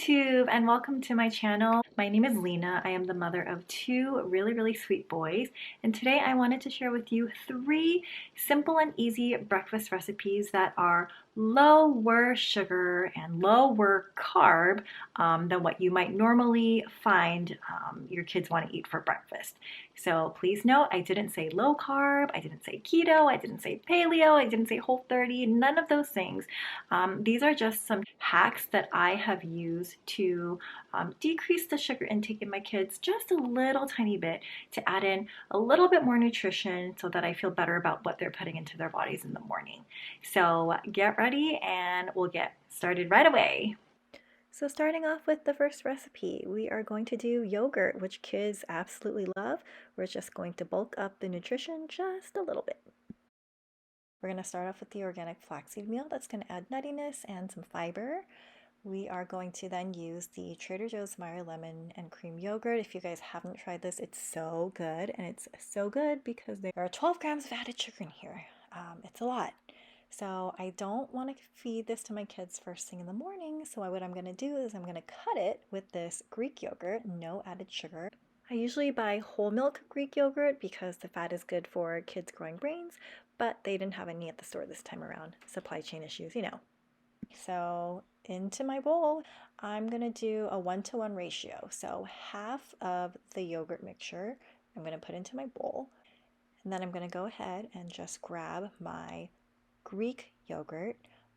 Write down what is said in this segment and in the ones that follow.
YouTube and welcome to my channel. My name is Lena. I am the mother of two really sweet boys, and today I wanted to share with you three simple and easy breakfast recipes that are lower sugar and lower carb than what you might normally find your kids want to eat for breakfast. So please note, I didn't say low carb, I didn't say keto, I didn't say paleo, I didn't say Whole30, none of those things. These are just some hacks that I have used to decrease the sugar intake in my kids just a little tiny bit to add in a little bit more nutrition so that I feel better about what they're putting into their bodies in the morning. So get ready and we'll get started right away. So starting off with the first recipe, we are going to do yogurt, which kids absolutely love. We're just going to bulk up the nutrition just a little bit. We're going to start off with the organic flaxseed meal. That's going to add nuttiness and some fiber. We are going to then use the Trader Joe's Meyer lemon and cream yogurt. If you guys haven't tried this, it's so good. And it's so good because there are 12 grams of added sugar in here. It's a lot. So I don't want to feed this to my kids first thing in the morning. So what I'm going to do is I'm going to cut it with this Greek yogurt, no added sugar. I usually buy whole milk Greek yogurt because the fat is good for kids growing brains, but they didn't have any at the store this time around. Supply chain issues, you know. So into my bowl, I'm going to do a 1-to-1 ratio. So half of the yogurt mixture I'm going to put into my bowl. And then I'm going to go ahead and just grab my Greek yogurt.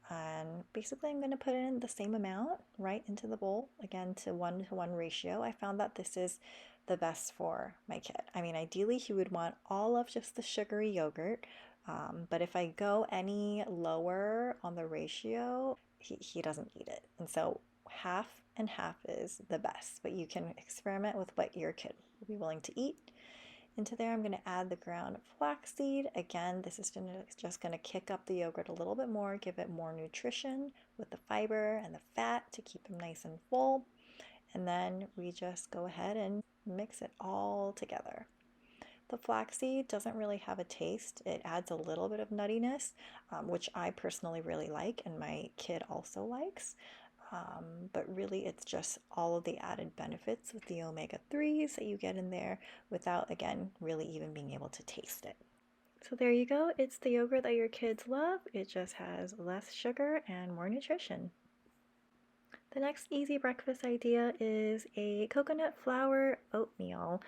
And basically I'm going to put in the same amount right into the bowl, again to 1-to-1 ratio. I found that this is the best for my kid. I mean, ideally he would want all of just the sugary yogurt, but if I go any lower on the ratio, he doesn't eat it. And so half and half is the best, but you can experiment with what your kid will be willing to eat. Into there, I'm going to add the ground flaxseed. Again, this is just going to kick up the yogurt a little bit more, give it more nutrition with the fiber and the fat to keep them nice and full. And then we just go ahead and mix it all together. The flaxseed doesn't really have a taste. It adds a little bit of nuttiness, which I personally really like and my kid also likes. But really it's just all of the added benefits with the omega-3s that you get in there without, again, really even being able to taste it. So there you go. It's the yogurt that your kids love. It just has less sugar and more nutrition. The next easy breakfast idea is a coconut flour oatmeal,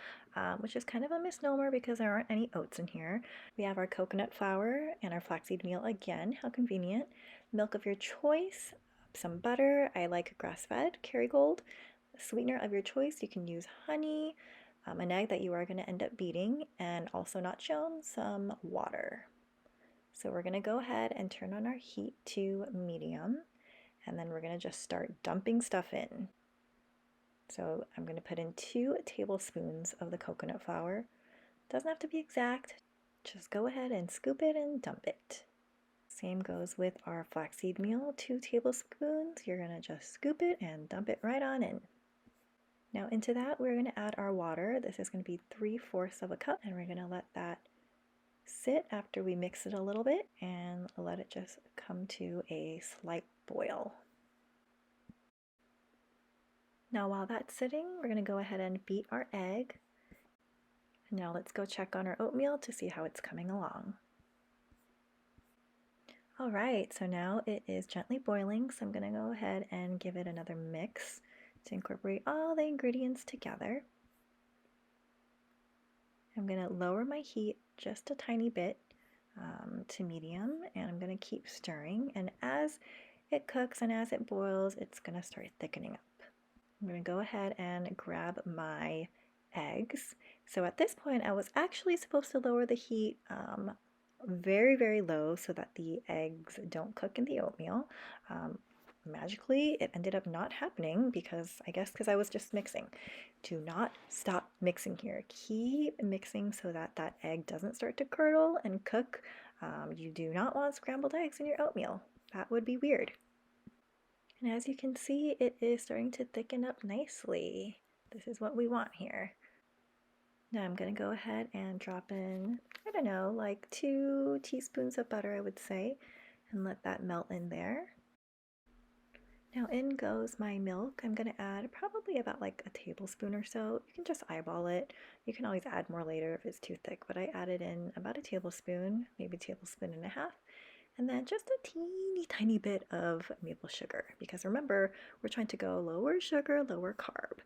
which is kind of a misnomer because there aren't any oats in here. We have our coconut flour and our flaxseed meal again. How convenient. Milk of your choice, some butter. I like grass-fed Kerrygold. Sweetener of your choice. You can use honey, an egg that you are going to end up beating, and also not shown, some water. So we're going to go ahead and turn on our heat to medium. And then we're going to just start dumping stuff in. So I'm going to put in 2 tablespoons of the coconut flour. Doesn't have to be exact. Just go ahead and scoop it and dump it. Same goes with our flaxseed meal. 2 tablespoons. You're going to just scoop it and dump it right on in. Now into that we're going to add our water. This is going to be 3/4 of a cup, and we're going to let that sit after we mix it a little bit and let it just come to a slight boil. Now while that's sitting, we're going to go ahead and beat our egg. And now let's go check on our oatmeal to see how it's coming along. Alright, so now it is gently boiling, so I'm going to go ahead and give it another mix to incorporate all the ingredients together. I'm going to lower my heat just a tiny bit to medium, and I'm going to keep stirring, and as it cooks and as it boils, it's going to start thickening up. I'm going to go ahead and grab my eggs. So at this point I was actually supposed to lower the heat very low so that the eggs don't cook in the oatmeal. Magically it ended up not happening because I was just mixing. Do not stop mixing here. Keep mixing so that that egg doesn't start to curdle and cook. You do not want scrambled eggs in your oatmeal. That would be weird. And as you can see, it is starting to thicken up nicely. This is what we want here. Now I'm going to go ahead and drop in, I don't know, like 2 teaspoons of butter, I would say, and let that melt in there. Now in goes my milk. I'm going to add probably about like a tablespoon or so. You can just eyeball it. You can always add more later if it's too thick, but I added in about a tablespoon, maybe a tablespoon and a half. And then just a teeny tiny bit of maple sugar, because remember, we're trying to go lower sugar, lower carb.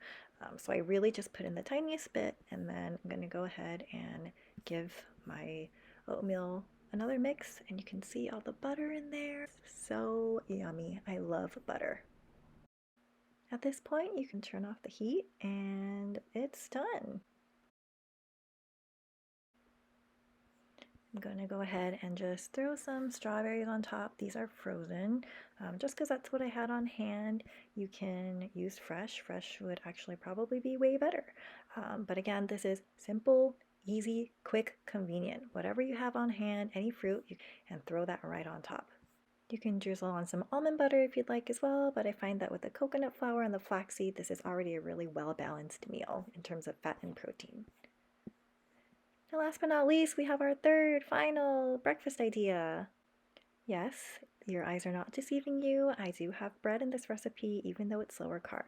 So I really just put in the tiniest bit, and then I'm going to go ahead and give my oatmeal another mix, and you can see all the butter in there. So yummy. I love butter. At this point, you can turn off the heat, and it's done. I'm going to go ahead and just throw some strawberries on top. These are frozen, just because that's what I had on hand. You can use fresh. Fresh would actually probably be way better. But again, this is simple, easy, quick, convenient. Whatever you have on hand, any fruit, and throw that right on top. You can drizzle on some almond butter if you'd like as well, but I find that with the coconut flour and the flaxseed, this is already a really well-balanced meal in terms of fat and protein. And last but not least, we have our third, final breakfast idea. Yes, your eyes are not deceiving you. I do have bread in this recipe, even though it's lower carb.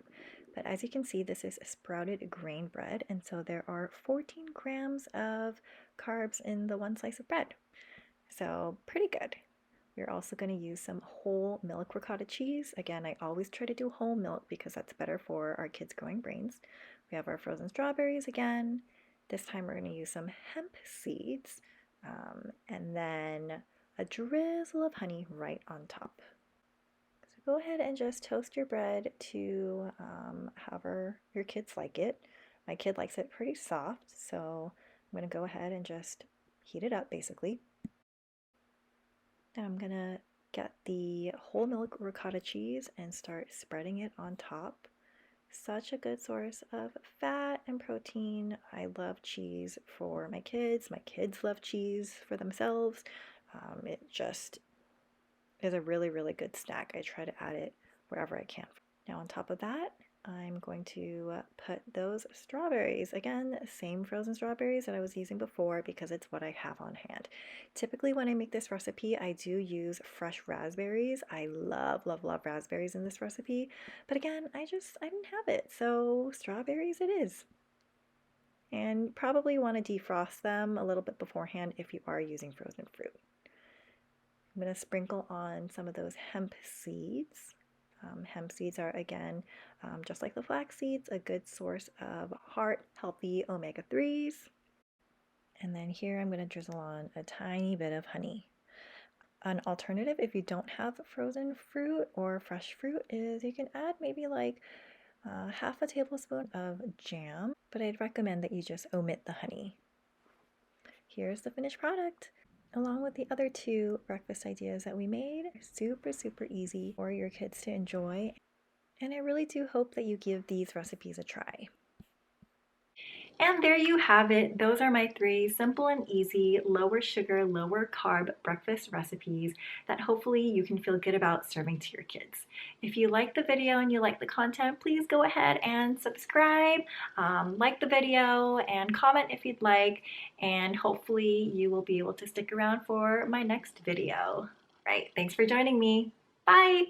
But as you can see, this is sprouted grain bread, and so there are 14 grams of carbs in the one slice of bread. So pretty good. We're also going to use some whole milk ricotta cheese. Again, I always try to do whole milk because that's better for our kids' growing brains. We have our frozen strawberries again. This time we're going to use some hemp seeds, and then a drizzle of honey right on top. So go ahead and just toast your bread to however your kids like it. My kid likes it pretty soft, so I'm going to go ahead and just heat it up basically. Now I'm going to get the whole milk ricotta cheese and start spreading it on top. Such a good source of fat and protein. I love cheese for my kids. My kids love cheese for themselves. It just is a really, really good snack. I try to add it wherever I can. Now on top of that, I'm going to put those strawberries. Again, same frozen strawberries that I was using before because it's what I have on hand. Typically when I make this recipe, I do use fresh raspberries. I love, love, love raspberries in this recipe. But again, I didn't have it. So strawberries it is. And probably want to defrost them a little bit beforehand if you are using frozen fruit. I'm going to sprinkle on some of those hemp seeds. Hemp seeds are, again, just like the flax seeds, a good source of heart healthy omega-3s. And then here I'm going to drizzle on a tiny bit of honey. An alternative, if you don't have frozen fruit or fresh fruit, is you can add maybe like half a tablespoon of jam, but I'd recommend that you just omit the honey. Here's the finished product. Along with the other two breakfast ideas that we made, super, super easy for your kids to enjoy. And I really do hope that you give these recipes a try. And there you have it. Those are my three simple and easy, lower sugar, lower carb breakfast recipes that hopefully you can feel good about serving to your kids. If you like the video and you like the content, please go ahead and subscribe, like the video, and comment if you'd like. And hopefully you will be able to stick around for my next video. Right, thanks for joining me. Bye!